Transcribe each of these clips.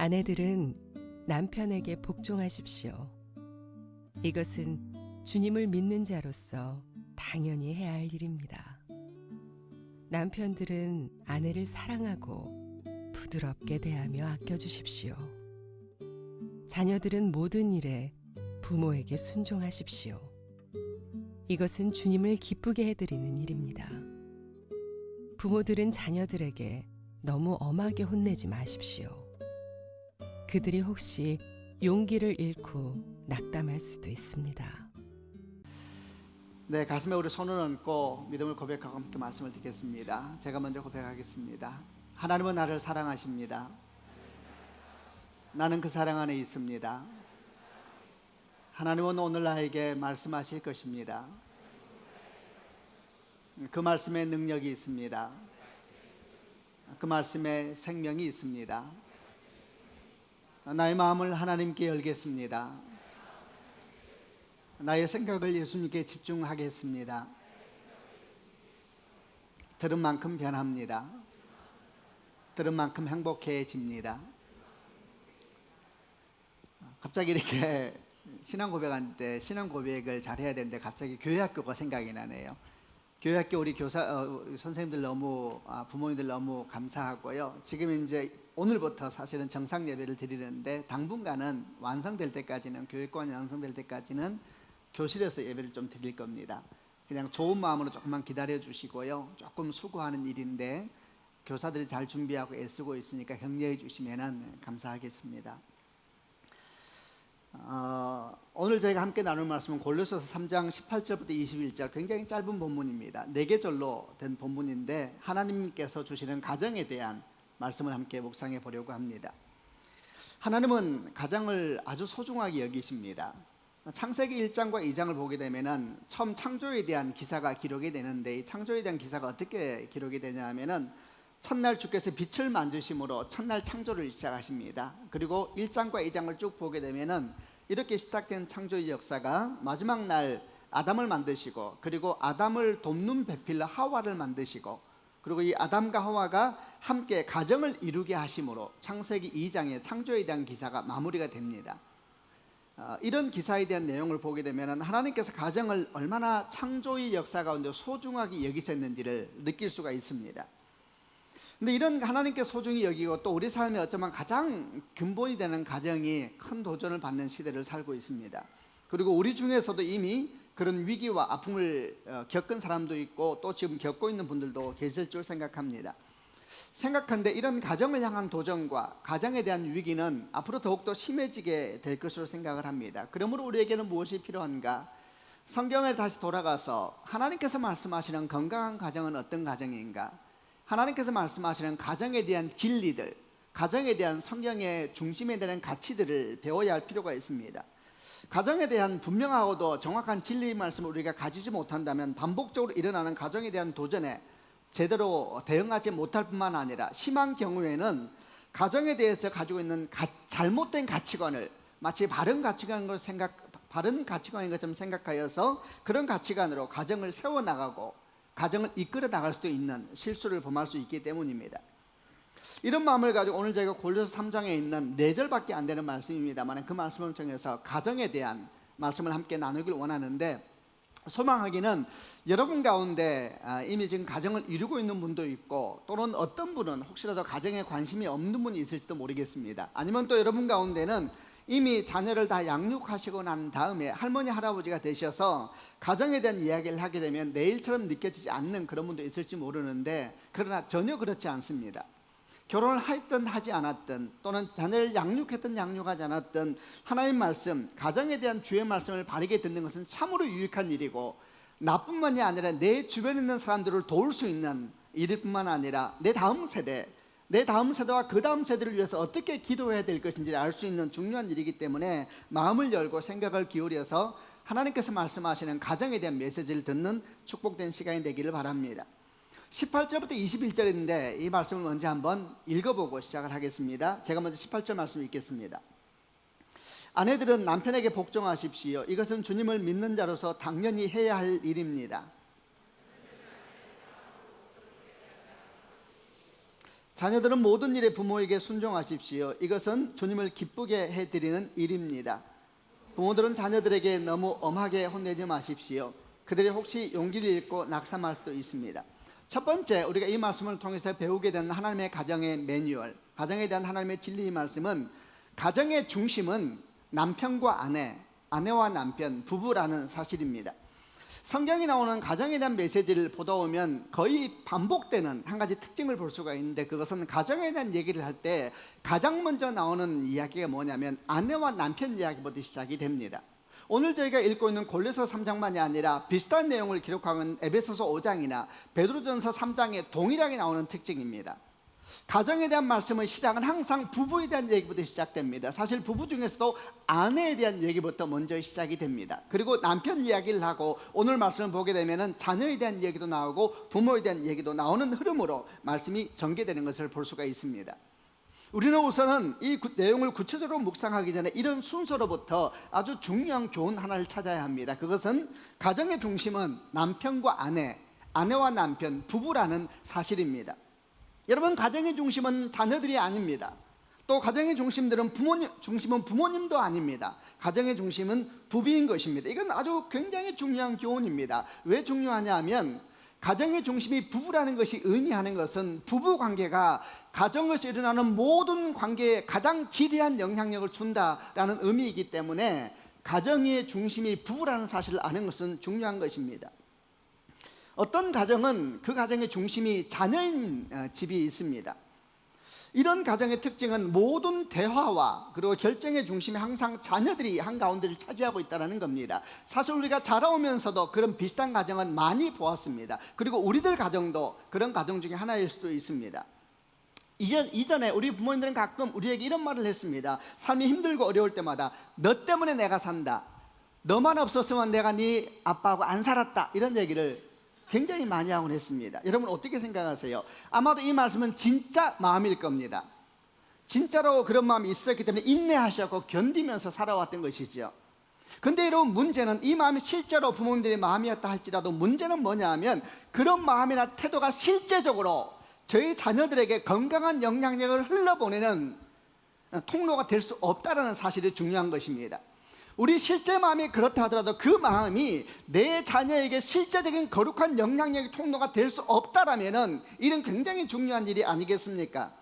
아내들은 남편에게 복종하십시오. 이것은 주님을 믿는 자로서 당연히 해야 할 일입니다. 남편들은 아내를 사랑하고 부드럽게 대하며 아껴주십시오. 자녀들은 모든 일에 부모에게 순종하십시오. 이것은 주님을 기쁘게 해드리는 일입니다. 부모들은 자녀들에게 너무 엄하게 혼내지 마십시오. 그들이 혹시 용기를 잃고 낙담할 수도 있습니다. 네, 가슴에 우리 손을 얹고 믿음을 고백하고 함께 말씀을 듣겠습니다. 제가 먼저 고백하겠습니다. 하나님은 나를 사랑하십니다. 나는 그 사랑 안에 있습니다. 하나님은 오늘 나에게 말씀하실 것입니다. 그 말씀에 능력이 있습니다. 그 말씀에 생명이 있습니다. 나의 마음을 하나님께 열겠습니다. 나의 생각을 예수님께 집중하겠습니다. 들은 만큼 변합니다. 들은 만큼 행복해집니다. 갑자기 이렇게 신앙 고백할 때 신앙 고백을 잘해야 되는데 갑자기 교회학교가 생각이 나네요. 교회학교 우리 선생님들 너무 부모님들 너무 감사하고요. 지금 이제 오늘부터 사실은 정상 예배를 드리는데 당분간은 완성될 때까지는 교육관이 완성될 때까지는 교실에서 예배를 좀 드릴 겁니다. 그냥 좋은 마음으로 조금만 기다려 주시고요. 조금 수고하는 일인데 교사들이 잘 준비하고 애쓰고 있으니까 격려해 주시면 감사하겠습니다. 오늘 저희가 함께 나눌 말씀은 골로새서 3장 18절부터 21절 굉장히 짧은 본문입니다. 4개 절로 된 본문인데 하나님께서 주시는 가정에 대한 말씀을 함께 묵상해 보려고 합니다. 하나님은 가정을 아주 소중하게 여기십니다. 창세기 1장과 2장을 보게 되면은 처음 창조에 대한 기사가 기록이 되는데 이 창조에 대한 기사가 어떻게 기록이 되냐 하면은 첫날 주께서 빛을 만드심으로 첫날 창조를 시작하십니다. 그리고 1장과 2장을 쭉 보게 되면은 이렇게 시작된 창조의 역사가 마지막 날 아담을 만드시고 그리고 아담을 돕는 배필로 하와를 만드시고 그리고 이 아담과 하와가 함께 가정을 이루게 하심으로 창세기 2장의 창조에 대한 기사가 마무리가 됩니다. 이런 기사에 대한 내용을 보게 되면 하나님께서 가정을 얼마나 창조의 역사 가운데 소중하게 여기셨는지를 느낄 수가 있습니다. 근데 이런 하나님께 소중히 여기고 또 우리 삶에 어쩌면 가장 근본이 되는 가정이 큰 도전을 받는 시대를 살고 있습니다. 그리고 우리 중에서도 이미 그런 위기와 아픔을 겪은 사람도 있고 또 지금 겪고 있는 분들도 계실 줄 생각합니다. 생각한데 이런 가정을 향한 도전과 가정에 대한 위기는 앞으로 더욱더 심해지게 될 것으로 생각을 합니다. 그러므로 우리에게는 무엇이 필요한가? 성경에 다시 돌아가서 하나님께서 말씀하시는 건강한 가정은 어떤 가정인가? 하나님께서 말씀하시는 가정에 대한 진리들, 가정에 대한 성경의 중심에 되는 가치들을 배워야 할 필요가 있습니다. 가정에 대한 분명하고도 정확한 진리의 말씀을 우리가 가지지 못한다면 반복적으로 일어나는 가정에 대한 도전에 제대로 대응하지 못할 뿐만 아니라 심한 경우에는 가정에 대해서 가지고 있는 잘못된 가치관을 마치 바른 가치관인 것처럼 생각하여서 그런 가치관으로 가정을 세워나가고 가정을 이끌어 나갈 수도 있는 실수를 범할 수 있기 때문입니다. 이런 마음을 가지고 오늘 저희가 골로새 3장에 있는 4절밖에 안 되는 말씀입니다만 그 말씀을 통해서 가정에 대한 말씀을 함께 나누길 원하는데 소망하기는 여러분 가운데 이미 지금 가정을 이루고 있는 분도 있고 또는 어떤 분은 혹시라도 가정에 관심이 없는 분이 있을지도 모르겠습니다. 아니면 또 여러분 가운데는 이미 자녀를 다 양육하시고 난 다음에 할머니 할아버지가 되셔서 가정에 대한 이야기를 하게 되면 내일처럼 느껴지지 않는 그런 분도 있을지 모르는데 그러나 전혀 그렇지 않습니다. 결혼을 했든 하지 않았든 또는 자녀를 양육했든 양육하지 않았든 하나님 말씀, 가정에 대한 주의 말씀을 바르게 듣는 것은 참으로 유익한 일이고 나뿐만이 아니라 내 주변에 있는 사람들을 도울 수 있는 일일 뿐만 아니라 내 다음 세대와 그 다음 세대를 위해서 어떻게 기도해야 될 것인지를 알 수 있는 중요한 일이기 때문에 마음을 열고 생각을 기울여서 하나님께서 말씀하시는 가정에 대한 메시지를 듣는 축복된 시간이 되기를 바랍니다. 18절부터 21절인데 이 말씀을 먼저 한번 읽어보고 시작을 하겠습니다. 제가 먼저 18절 말씀 읽겠습니다. 아내들은 남편에게 복종하십시오. 이것은 주님을 믿는 자로서 당연히 해야 할 일입니다. 자녀들은 모든 일에 부모에게 순종하십시오. 이것은 주님을 기쁘게 해드리는 일입니다. 부모들은 자녀들에게 너무 엄하게 혼내지 마십시오. 그들이 혹시 용기를 잃고 낙심할 수도 있습니다. 첫 번째, 우리가 이 말씀을 통해서 배우게 되는 하나님의 가정의 매뉴얼, 가정에 대한 하나님의 진리의 말씀은 가정의 중심은 남편과 아내, 아내와 남편, 부부라는 사실입니다. 성경이 나오는 가정에 대한 메시지를 보다 보면 거의 반복되는 한 가지 특징을 볼 수가 있는데, 그것은 가정에 대한 얘기를 할 때 가장 먼저 나오는 이야기가 뭐냐면 아내와 남편 이야기부터 시작이 됩니다. 오늘 저희가 읽고 있는 골로새 3장만이 아니라 비슷한 내용을 기록하는 에베소서 5장이나 베드로전서 3장에 동일하게 나오는 특징입니다. 가정에 대한 말씀의 시작은 항상 부부에 대한 얘기부터 시작됩니다. 사실 부부 중에서도 아내에 대한 얘기부터 먼저 시작이 됩니다. 그리고 남편 이야기를 하고 오늘 말씀을 보게 되면 자녀에 대한 얘기도 나오고 부모에 대한 얘기도 나오는 흐름으로 말씀이 전개되는 것을 볼 수가 있습니다. 우리는 우선은 이 내용을 구체적으로 묵상하기 전에 이런 순서로부터 아주 중요한 교훈 하나를 찾아야 합니다. 그것은 가정의 중심은 남편과 아내, 아내와 남편, 부부라는 사실입니다. 여러분, 가정의 중심은 자녀들이 아닙니다. 또 가정의 중심은 부모님도 아닙니다. 가정의 중심은 부부인 것입니다. 이건 아주 굉장히 중요한 교훈입니다. 왜 중요하냐 하면 가정의 중심이 부부라는 것이 의미하는 것은 부부 관계가 가정에서 일어나는 모든 관계에 가장 지대한 영향력을 준다라는 의미이기 때문에 가정의 중심이 부부라는 사실을 아는 것은 중요한 것입니다. 어떤 가정은 그 가정의 중심이 자녀인 집이 있습니다. 이런 가정의 특징은 모든 대화와 그리고 결정의 중심이 항상 자녀들이 한가운데를 차지하고 있다는 겁니다. 사실 우리가 자라오면서도 그런 비슷한 가정은 많이 보았습니다. 그리고 우리들 가정도 그런 가정 중에 하나일 수도 있습니다. 이전에 우리 부모님들은 가끔 우리에게 이런 말을 했습니다. 삶이 힘들고 어려울 때마다 너 때문에 내가 산다, 너만 없었으면 내가 네 아빠하고 안 살았다, 이런 얘기를 굉장히 많이 하곤 했습니다. 여러분 어떻게 생각하세요? 아마도 이 말씀은 진짜 마음일 겁니다. 진짜로 그런 마음이 있었기 때문에 인내하셨고 견디면서 살아왔던 것이죠. 근데 여러분, 문제는 이 마음이 실제로 부모님들의 마음이었다 할지라도 문제는 뭐냐 하면 그런 마음이나 태도가 실제적으로 저희 자녀들에게 건강한 영향력을 흘러보내는 통로가 될 수 없다는 사실이 중요한 것입니다. 우리 실제 마음이 그렇다 하더라도 그 마음이 내 자녀에게 실제적인 거룩한 영향력의 통로가 될 수 없다라면은 이런 굉장히 중요한 일이 아니겠습니까?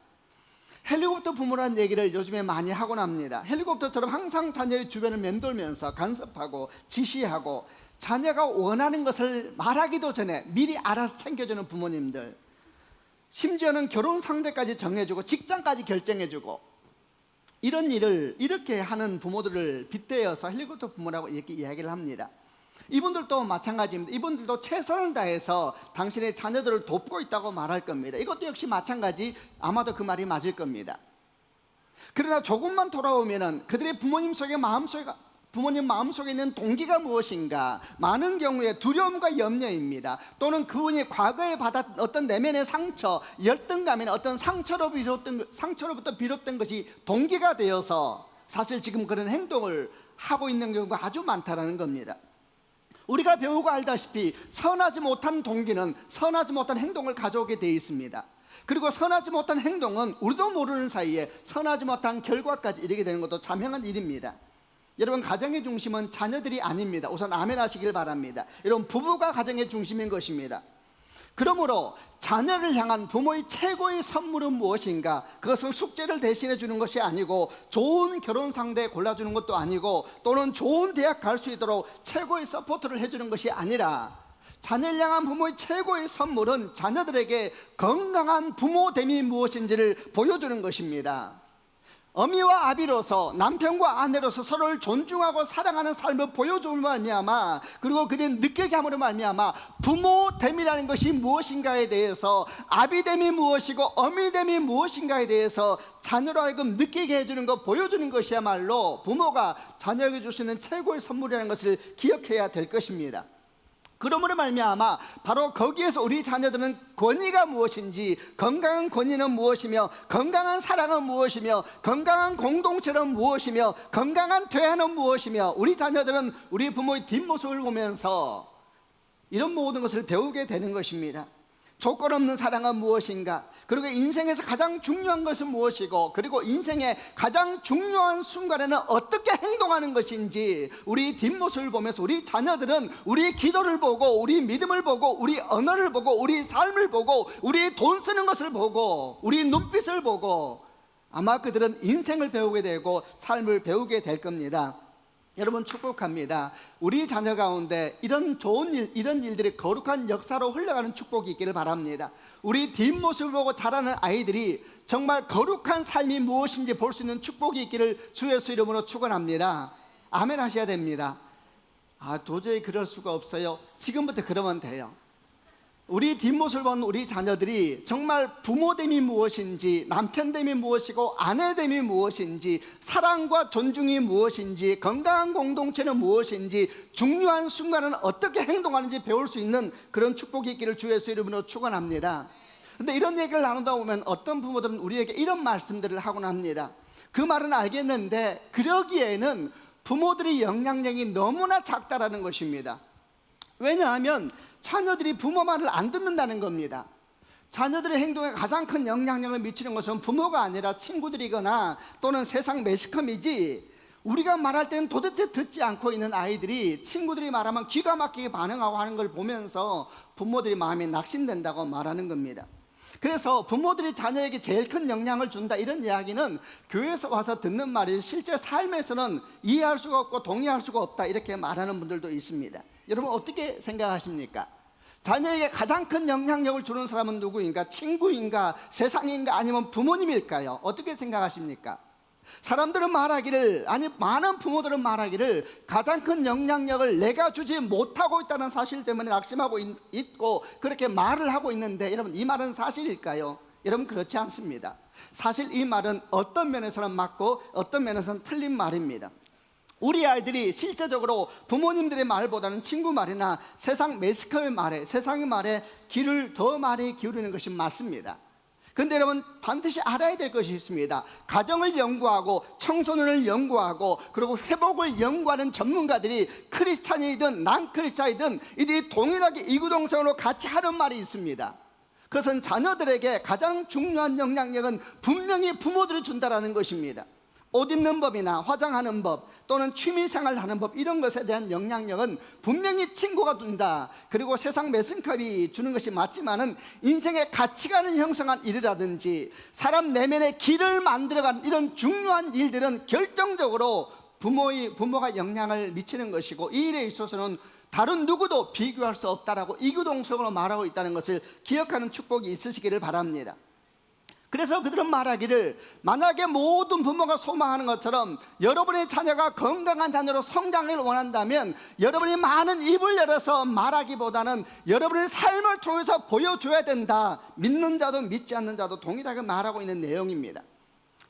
헬리콥터 부모라는 얘기를 요즘에 많이 하곤 합니다. 헬리콥터처럼 항상 자녀의 주변을 맴돌면서 간섭하고 지시하고 자녀가 원하는 것을 말하기도 전에 미리 알아서 챙겨주는 부모님들, 심지어는 결혼 상대까지 정해주고 직장까지 결정해주고 이런 일을 이렇게 하는 부모들을 빗대어서 헬리콥터 부모라고 이렇게 이야기를 합니다. 이분들도 마찬가지입니다. 이분들도 최선을 다해서 당신의 자녀들을 돕고 있다고 말할 겁니다. 이것도 역시 마찬가지, 아마도 그 말이 맞을 겁니다. 그러나 조금만 돌아오면은 그들의 부모님 마음속에 있는 동기가 무엇인가? 많은 경우에 두려움과 염려입니다. 또는 그분이 과거에 받았던 어떤 내면의 상처, 열등감이나 어떤 상처로부터 비롯된 것이 동기가 되어서 사실 지금 그런 행동을 하고 있는 경우가 아주 많다는 겁니다. 우리가 배우고 알다시피 선하지 못한 동기는 선하지 못한 행동을 가져오게 되어 있습니다. 그리고 선하지 못한 행동은 우리도 모르는 사이에 선하지 못한 결과까지 이르게 되는 것도 자명한 일입니다. 여러분, 가정의 중심은 자녀들이 아닙니다. 우선 아멘 하시길 바랍니다. 여러분, 부부가 가정의 중심인 것입니다. 그러므로 자녀를 향한 부모의 최고의 선물은 무엇인가? 그것은 숙제를 대신해 주는 것이 아니고 좋은 결혼 상대 골라주는 것도 아니고 또는 좋은 대학 갈 수 있도록 최고의 서포트를 해주는 것이 아니라 자녀를 향한 부모의 최고의 선물은 자녀들에게 건강한 부모됨이 무엇인지를 보여주는 것입니다. 어미와 아비로서 남편과 아내로서 서로를 존중하고 사랑하는 삶을 보여줌으로 말미암아, 그리고 그들이 느끼게 함으로 말미암아 부모됨이라는 것이 무엇인가에 대해서, 아비됨이 무엇이고 어미됨이 무엇인가에 대해서 자녀로 하여금 느끼게 해주는 것, 보여주는 것이야말로 부모가 자녀에게 주시는 최고의 선물이라는 것을 기억해야 될 것입니다. 그러므로 말미암아 바로 거기에서 우리 자녀들은 권위가 무엇인지, 건강한 권위는 무엇이며 건강한 사랑은 무엇이며 건강한 공동체는 무엇이며 건강한 대화는 무엇이며, 우리 자녀들은 우리 부모의 뒷모습을 보면서 이런 모든 것을 배우게 되는 것입니다. 조건 없는 사랑은 무엇인가? 그리고 인생에서 가장 중요한 것은 무엇이고, 그리고 인생의 가장 중요한 순간에는 어떻게 행동하는 것인지 우리 뒷모습을 보면서 우리 자녀들은 우리 기도를 보고, 우리 믿음을 보고, 우리 언어를 보고, 우리 삶을 보고, 우리 돈 쓰는 것을 보고, 우리 눈빛을 보고 아마 그들은 인생을 배우게 되고 삶을 배우게 될 겁니다. 여러분, 축복합니다. 우리 자녀 가운데 이런 좋은 일, 이런 일들이 거룩한 역사로 흘러가는 축복이 있기를 바랍니다. 우리 뒷모습을 보고 자라는 아이들이 정말 거룩한 삶이 무엇인지 볼 수 있는 축복이 있기를 주 예수 이름으로 축원합니다. 아멘 하셔야 됩니다. 도저히 그럴 수가 없어요. 지금부터 그러면 돼요. 우리 뒷모습을 본 우리 자녀들이 정말 부모됨이 무엇인지, 남편됨이 무엇이고, 아내됨이 무엇인지, 사랑과 존중이 무엇인지, 건강한 공동체는 무엇인지, 중요한 순간은 어떻게 행동하는지 배울 수 있는 그런 축복이 있기를 주 예수 이름으로 축원합니다. 그런데 이런 얘기를 나누다 보면 어떤 부모들은 우리에게 이런 말씀들을 하곤 합니다. 그 말은 알겠는데 그러기에는 부모들의 영향력이 너무나 작다라는 것입니다. 왜냐하면 자녀들이 부모 말을 안 듣는다는 겁니다. 자녀들의 행동에 가장 큰 영향력을 미치는 것은 부모가 아니라 친구들이거나 또는 세상 매스컴이지, 우리가 말할 때는 도대체 듣지 않고 있는 아이들이 친구들이 말하면 기가 막히게 반응하고 하는 걸 보면서 부모들이 마음이 낙심된다고 말하는 겁니다. 그래서 부모들이 자녀에게 제일 큰 영향을 준다, 이런 이야기는 교회에서 와서 듣는 말이 실제 삶에서는 이해할 수가 없고 동의할 수가 없다, 이렇게 말하는 분들도 있습니다. 여러분, 어떻게 생각하십니까? 자녀에게 가장 큰 영향력을 주는 사람은 누구인가? 친구인가? 세상인가? 아니면 부모님일까요? 어떻게 생각하십니까? 사람들은 말하기를, 아니 많은 부모들은 말하기를 가장 큰 영향력을 내가 주지 못하고 있다는 사실 때문에 낙심하고 있고 그렇게 말을 하고 있는데, 여러분, 이 말은 사실일까요? 여러분, 그렇지 않습니다. 사실 이 말은 어떤 면에서는 맞고 어떤 면에서는 틀린 말입니다. 우리 아이들이 실제적으로 부모님들의 말보다는 친구 말이나 세상 매스컴의 말에, 세상의 말에 귀를 더 많이 기울이는 것이 맞습니다. 그런데 여러분, 반드시 알아야 될 것이 있습니다. 가정을 연구하고 청소년을 연구하고 그리고 회복을 연구하는 전문가들이 크리스찬이든 난 크리스찬이든 이들이 동일하게 이구동성으로 같이 하는 말이 있습니다. 그것은 자녀들에게 가장 중요한 영향력은 분명히 부모들이 준다라는 것입니다. 옷 입는 법이나 화장하는 법 또는 취미생활 하는 법, 이런 것에 대한 영향력은 분명히 친구가 준다. 그리고 세상 매스컴이 주는 것이 맞지만은 인생의 가치관을 형성한 일이라든지 사람 내면의 길을 만들어가는 이런 중요한 일들은 결정적으로 부모가 영향을 미치는 것이고, 이 일에 있어서는 다른 누구도 비교할 수 없다라고 이구동성으로 말하고 있다는 것을 기억하는 축복이 있으시기를 바랍니다. 그래서 그들은 말하기를, 만약에 모든 부모가 소망하는 것처럼 여러분의 자녀가 건강한 자녀로 성장을 원한다면 여러분이 많은 입을 열어서 말하기보다는 여러분의 삶을 통해서 보여줘야 된다. 믿는 자도 믿지 않는 자도 동일하게 말하고 있는 내용입니다.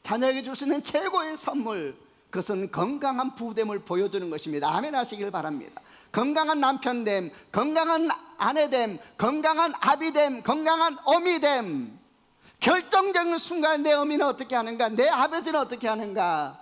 자녀에게 줄 수 있는 최고의 선물, 그것은 건강한 부부됨을 보여주는 것입니다. 아멘 하시길 바랍니다. 건강한 남편됨, 건강한 아내됨, 건강한 아비됨, 건강한 어미됨. 결정적인 순간에 내 어미는 어떻게 하는가, 내 아버지는 어떻게 하는가,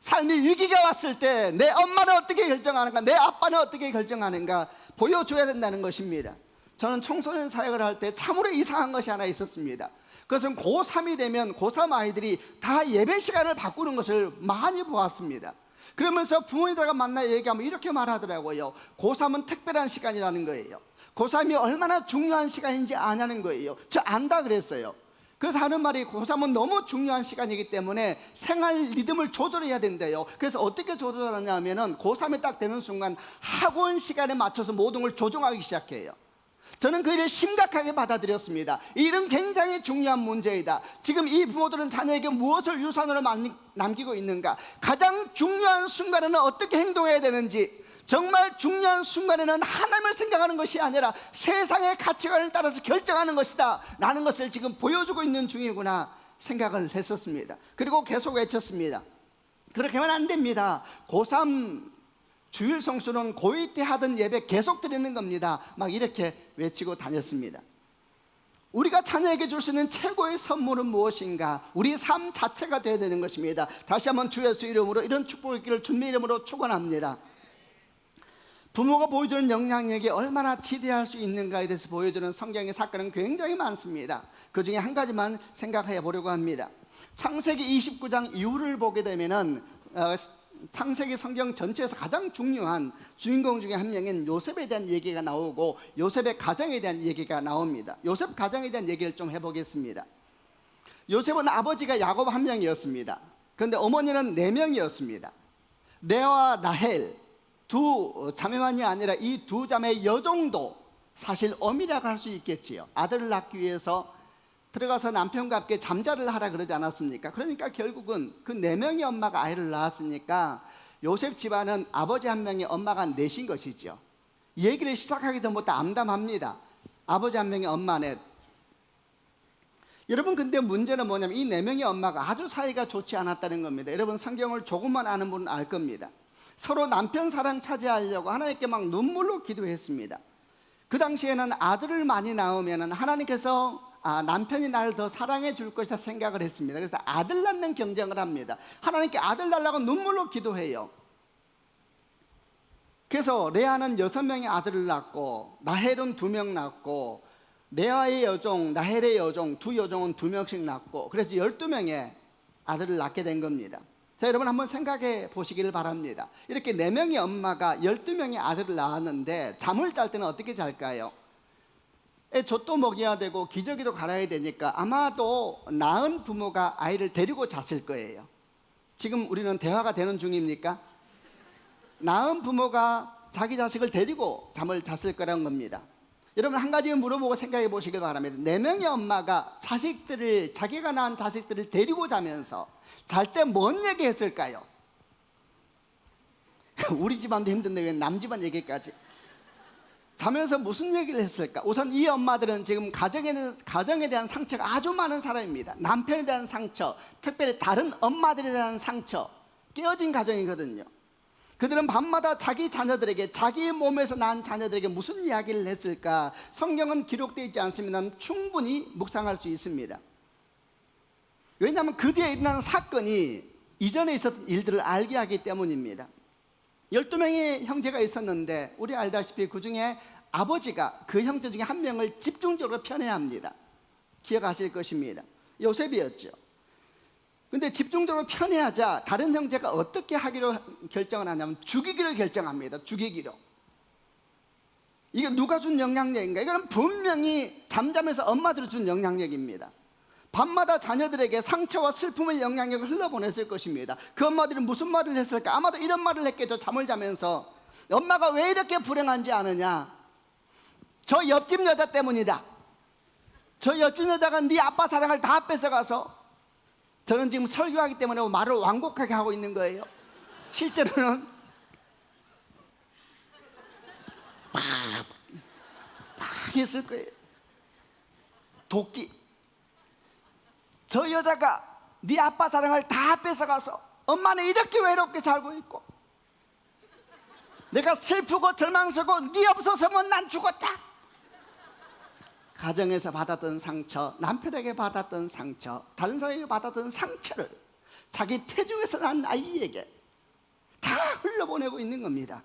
삶이 위기가 왔을 때 내 엄마는 어떻게 결정하는가, 내 아빠는 어떻게 결정하는가 보여줘야 된다는 것입니다. 저는 청소년 사역을 할 때 참으로 이상한 것이 하나 있었습니다. 그것은 고3이 되면 고3 아이들이 다 예배 시간을 바꾸는 것을 많이 보았습니다. 그러면서 부모님들과 만나 얘기하면 이렇게 말하더라고요. 고3은 특별한 시간이라는 거예요. 고3이 얼마나 중요한 시간인지 아냐는 거예요. 저 안다 그랬어요. 그래서 하는 말이, 고3은 너무 중요한 시간이기 때문에 생활 리듬을 조절해야 된대요. 그래서 어떻게 조절하냐 하면은 고3이 딱 되는 순간 학원 시간에 맞춰서 모든 걸 조정하기 시작해요. 저는 그 일을 심각하게 받아들였습니다. 이 일은 굉장히 중요한 문제이다. 지금 이 부모들은 자녀에게 무엇을 유산으로 남기고 있는가, 가장 중요한 순간에는 어떻게 행동해야 되는지, 정말 중요한 순간에는 하나님을 생각하는 것이 아니라 세상의 가치관을 따라서 결정하는 것이다 라는 것을 지금 보여주고 있는 중이구나 생각을 했었습니다. 그리고 계속 외쳤습니다. 그렇게 하면 안 됩니다. 고3 주일 성수는 고2 때 하던 예배 계속 드리는 겁니다. 막 이렇게 외치고 다녔습니다. 우리가 자녀에게 줄 수 있는 최고의 선물은 무엇인가? 우리 삶 자체가 되어야 되는 것입니다. 다시 한번 주 예수 이름으로 이런 축복의 길을 주님의 이름으로 축원합니다. 부모가 보여주는 영향력이 얼마나 지대할 수 있는가에 대해서 보여주는 성경의 사건은 굉장히 많습니다. 그 중에 한 가지만 생각해 보려고 합니다. 창세기 29장 이후를 보게 되면은 창세기 성경 전체에서 가장 중요한 주인공 중에 한 명인 요셉에 대한 얘기가 나오고 요셉의 가정에 대한 얘기가 나옵니다. 요셉 가정에 대한 얘기를 좀 해보겠습니다. 요셉은 아버지가 야곱 한 명이었습니다. 그런데 어머니는 4명이었습니다. 레아와 라헬 두 자매만이 아니라 이 두 자매의 여종도 사실 어미라고 할 수 있겠지요. 아들을 낳기 위해서 들어가서 남편과 함께 잠자를 하라 그러지 않았습니까? 그러니까 결국은 그 4명의 엄마가 아이를 낳았으니까 요셉 집안은 아버지 한 명의 엄마가 넷인 것이죠. 얘기를 시작하기 전부터 암담합니다. 아버지 한 명의 엄마 넷. 여러분, 근데 문제는 뭐냐면 이 4명의 엄마가 아주 사이가 좋지 않았다는 겁니다. 여러분, 성경을 조금만 아는 분은 알 겁니다. 서로 남편 사랑 차지하려고 하나님께 막 눈물로 기도했습니다. 그 당시에는 아들을 많이 낳으면 하나님께서 남편이 나를 더 사랑해 줄 것이다 생각을 했습니다. 그래서 아들 낳는 경쟁을 합니다. 하나님께 아들 달라고 눈물로 기도해요. 그래서 레아는 6명의 아들을 낳고 라헬은 2명 낳고 레아의 여종, 라헬의 여종, 두 여종은 2명씩 낳고 그래서 12명의 아들을 낳게 된 겁니다. 자, 여러분 한번 생각해 보시기를 바랍니다. 이렇게 4명의 엄마가 12명의 아들을 낳았는데 잠을 잘 때는 어떻게 잘까요? 젖도 먹여야 되고 기저귀도 갈아야 되니까 아마도 낳은 부모가 아이를 데리고 잤을 거예요. 지금 우리는 대화가 되는 중입니까? 낳은 부모가 자기 자식을 데리고 잠을 잤을 거라는 겁니다. 여러분 한 가지 물어보고 생각해 보시길 바랍니다. 4명의 엄마가 자식들을, 자기가 낳은 자식들을 데리고 자면서 잘 때 뭔 얘기 했을까요? 우리 집안도 힘든데 왜 남 집안 얘기까지? 자면서 무슨 얘기를 했을까? 우선 이 엄마들은 지금 가정에 대한 상처가 아주 많은 사람입니다. 남편에 대한 상처, 특별히 다른 엄마들에 대한 상처, 깨어진 가정이거든요. 그들은 밤마다 자기 자녀들에게, 자기 몸에서 난 자녀들에게 무슨 이야기를 했을까? 성경은 기록되어 있지 않습니다만 충분히 묵상할 수 있습니다. 왜냐하면 그 뒤에 일어나는 사건이 이전에 있었던 일들을 알게 하기 때문입니다. 12명의 형제가 있었는데 우리 알다시피 그 중에 아버지가 그 형제 중에 한 명을 집중적으로 편애합니다. 기억하실 것입니다. 요셉이었죠. 근데 집중적으로 편애하자 다른 형제가 어떻게 하기로 결정을 하냐면 죽이기로 결정합니다. 죽이기로. 이게 누가 준 영향력인가? 이거는 분명히 잠잠해서 엄마들이 준 영향력입니다. 밤마다 자녀들에게 상처와 슬픔의 영향력을 흘러보냈을 것입니다. 그 엄마들이 무슨 말을 했을까? 아마도 이런 말을 했겠죠. 잠을 자면서 엄마가 왜 이렇게 불행한지 아느냐? 저 옆집 여자 때문이다. 저 옆집 여자가 네 아빠 사랑을 다 뺏어가서 저는 지금 설교하기 때문에 말을 완곡하게 하고 있는 거예요. 실제로는 막 했을 거예요. 도끼. 저 여자가 네 아빠 사랑을 다 뺏어가서 엄마는 이렇게 외롭게 살고 있고 내가 슬프고 절망스럽고 네 없어서면 난 죽었다. 가정에서 받았던 상처, 남편에게 받았던 상처, 다른 사람에게 받았던 상처를 자기 태중에서 난 아이에게 다 흘려보내고 있는 겁니다.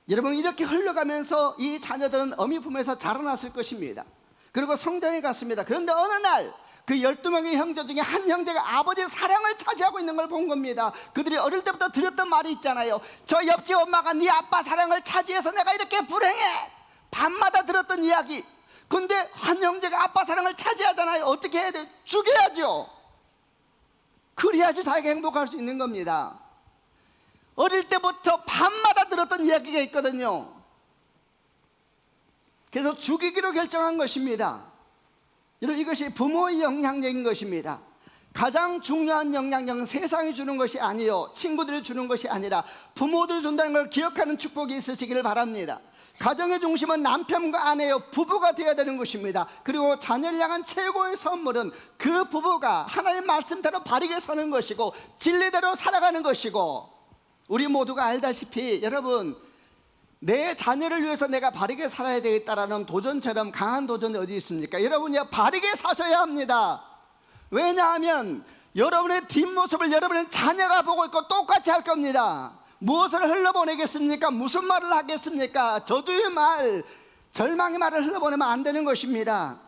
여러분, 이렇게 흘러가면서 이 자녀들은 어미 품에서 자라났을 것입니다. 그리고 성장해 갔습니다. 그런데 어느 날 그 12명의 형제 중에 한 형제가 아버지의 사랑을 차지하고 있는 걸 본 겁니다. 그들이 어릴 때부터 들었던 말이 있잖아요. 저 옆집 엄마가 네 아빠 사랑을 차지해서 내가 이렇게 불행해. 밤마다 들었던 이야기. 근데 한 형제가 아빠 사랑을 차지하잖아요. 어떻게 해야 돼? 죽여야죠. 그래야지 자기가 행복할 수 있는 겁니다. 어릴 때부터 밤마다 들었던 이야기가 있거든요. 그래서 죽이기로 결정한 것입니다. 여러분, 이것이 부모의 영향력인 것입니다. 가장 중요한 영향력은 세상이 주는 것이 아니요, 친구들이 주는 것이 아니라 부모들이 준다는 걸 기억하는 축복이 있으시기를 바랍니다. 가정의 중심은 남편과 아내요, 부부가 되어야 되는 것입니다. 그리고 자녀를 향한 최고의 선물은 그 부부가 하나님 말씀대로 바르게 서는 것이고 진리대로 살아가는 것이고, 우리 모두가 알다시피 여러분, 내 자녀를 위해서 내가 바르게 살아야 되겠다라는 도전처럼 강한 도전이 어디 있습니까? 여러분이 바르게 사셔야 합니다. 왜냐하면 여러분의 뒷모습을 여러분의 자녀가 보고 있고 똑같이 할 겁니다. 무엇을 흘러보내겠습니까? 무슨 말을 하겠습니까? 저주의 말, 절망의 말을 흘러보내면 안 되는 것입니다.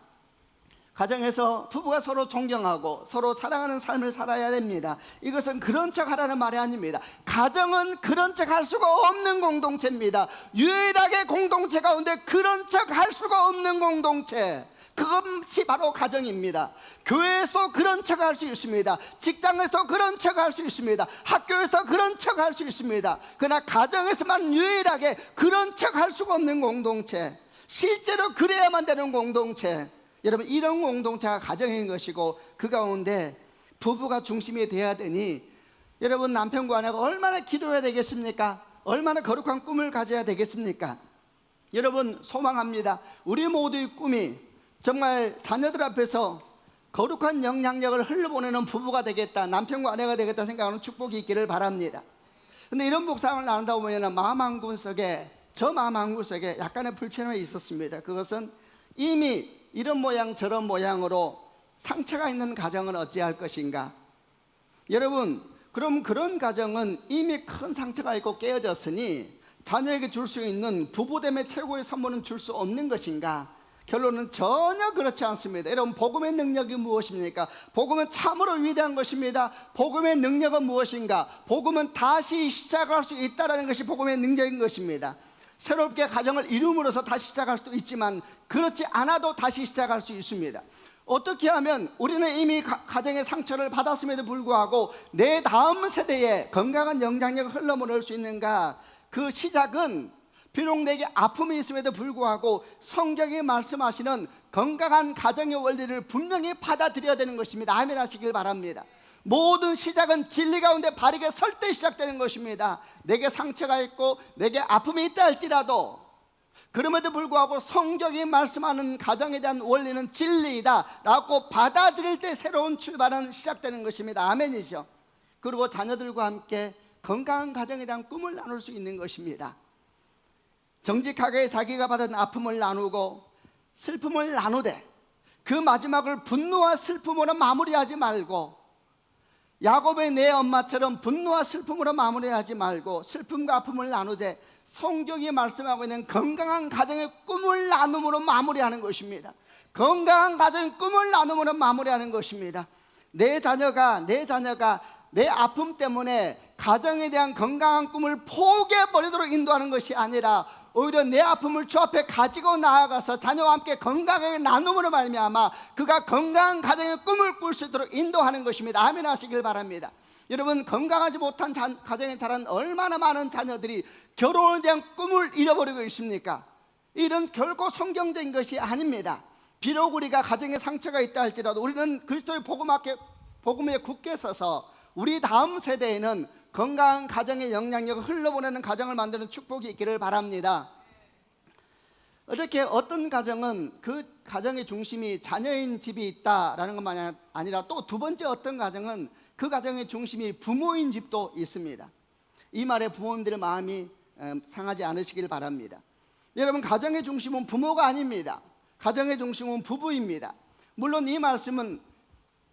가정에서 부부가 서로 존경하고 서로 사랑하는 삶을 살아야 됩니다. 이것은 그런 척 하라는 말이 아닙니다. 가정은 그런 척 할 수가 없는 공동체입니다. 유일하게 공동체 가운데 그런 척 할 수가 없는 공동체, 그것이 바로 가정입니다. 교회에서 그런 척 할 수 있습니다. 직장에서 그런 척 할 수 있습니다. 학교에서 그런 척 할 수 있습니다. 그러나 가정에서만 유일하게 그런 척 할 수가 없는 공동체, 실제로 그래야만 되는 공동체, 여러분, 이런 공동체가 가정인 것이고, 그 가운데 부부가 중심이 돼야 되니, 여러분, 남편과 아내가 얼마나 기도해야 되겠습니까? 얼마나 거룩한 꿈을 가져야 되겠습니까? 여러분, 소망합니다. 우리 모두의 꿈이 정말 자녀들 앞에서 거룩한 영향력을 흘려보내는 부부가 되겠다, 남편과 아내가 되겠다 생각하는 축복이 있기를 바랍니다. 근데 이런 묵상을 나눈다 보면 마음 한 구석 속에, 저 마음 한 구석 속에 약간의 불편함이 있었습니다. 그것은 이미 이런 모양 저런 모양으로 상처가 있는 가정은 어찌할 것인가? 여러분, 그럼 그런 가정은 이미 큰 상처가 있고 깨어졌으니 자녀에게 줄 수 있는 부부됨의 최고의 선물은 줄 수 없는 것인가? 결론은 전혀 그렇지 않습니다. 여러분, 복음의 능력이 무엇입니까? 복음은 참으로 위대한 것입니다. 복음의 능력은 무엇인가? 복음은 다시 시작할 수 있다는 것이 복음의 능력인 것입니다. 새롭게 가정을 이룸으로써 다시 시작할 수도 있지만 그렇지 않아도 다시 시작할 수 있습니다. 어떻게 하면 우리는 이미 가정의 상처를 받았음에도 불구하고 내 다음 세대에 건강한 영향력을 흘러보낼 수 있는가? 그 시작은 비록 내게 아픔이 있음에도 불구하고 성경이 말씀하시는 건강한 가정의 원리를 분명히 받아들여야 되는 것입니다. 아멘 하시길 바랍니다. 모든 시작은 진리 가운데 바르게 설 때 시작되는 것입니다. 내게 상처가 있고 내게 아픔이 있다 할지라도 그럼에도 불구하고 성경이 말씀하는 가정에 대한 원리는 진리이다 라고 받아들일 때 새로운 출발은 시작되는 것입니다. 아멘이죠. 그리고 자녀들과 함께 건강한 가정에 대한 꿈을 나눌 수 있는 것입니다. 정직하게 자기가 받은 아픔을 나누고 슬픔을 나누되 그 마지막을 분노와 슬픔으로 마무리하지 말고, 야곱의 내 엄마처럼 분노와 슬픔으로 마무리하지 말고 슬픔과 아픔을 나누되 성경이 말씀하고 있는 건강한 가정의 꿈을 나눔으로 마무리하는 것입니다. 건강한 가정의 꿈을 나눔으로 마무리하는 것입니다. 내 자녀가 내 아픔 때문에 가정에 대한 건강한 꿈을 포기해버리도록 인도하는 것이 아니라 오히려 내 아픔을 주 앞에 가지고 나아가서 자녀와 함께 건강하게 나눔으로 말미암아 그가 건강한 가정의 꿈을 꿀 수 있도록 인도하는 것입니다. 아멘 하시길 바랍니다. 여러분, 건강하지 못한 가정에 자란 얼마나 많은 자녀들이 결혼에 대한 꿈을 잃어버리고 있습니까? 이런 결코 성경적인 것이 아닙니다. 비록 우리가 가정에 상처가 있다 할지라도 우리는 그리스도의 복음에 굳게 서서 우리 다음 세대에는 건강한 가정의 영향력을 흘러보내는 가정을 만드는 축복이 있기를 바랍니다. 이렇게 어떤 가정은 그 가정의 중심이 자녀인 집이 있다라는 것만 아니라 또 두 번째 어떤 가정은 그 가정의 중심이 부모인 집도 있습니다. 이 말에 부모님들의 마음이 상하지 않으시길 바랍니다. 여러분, 가정의 중심은 부모가 아닙니다. 가정의 중심은 부부입니다. 물론 이 말씀은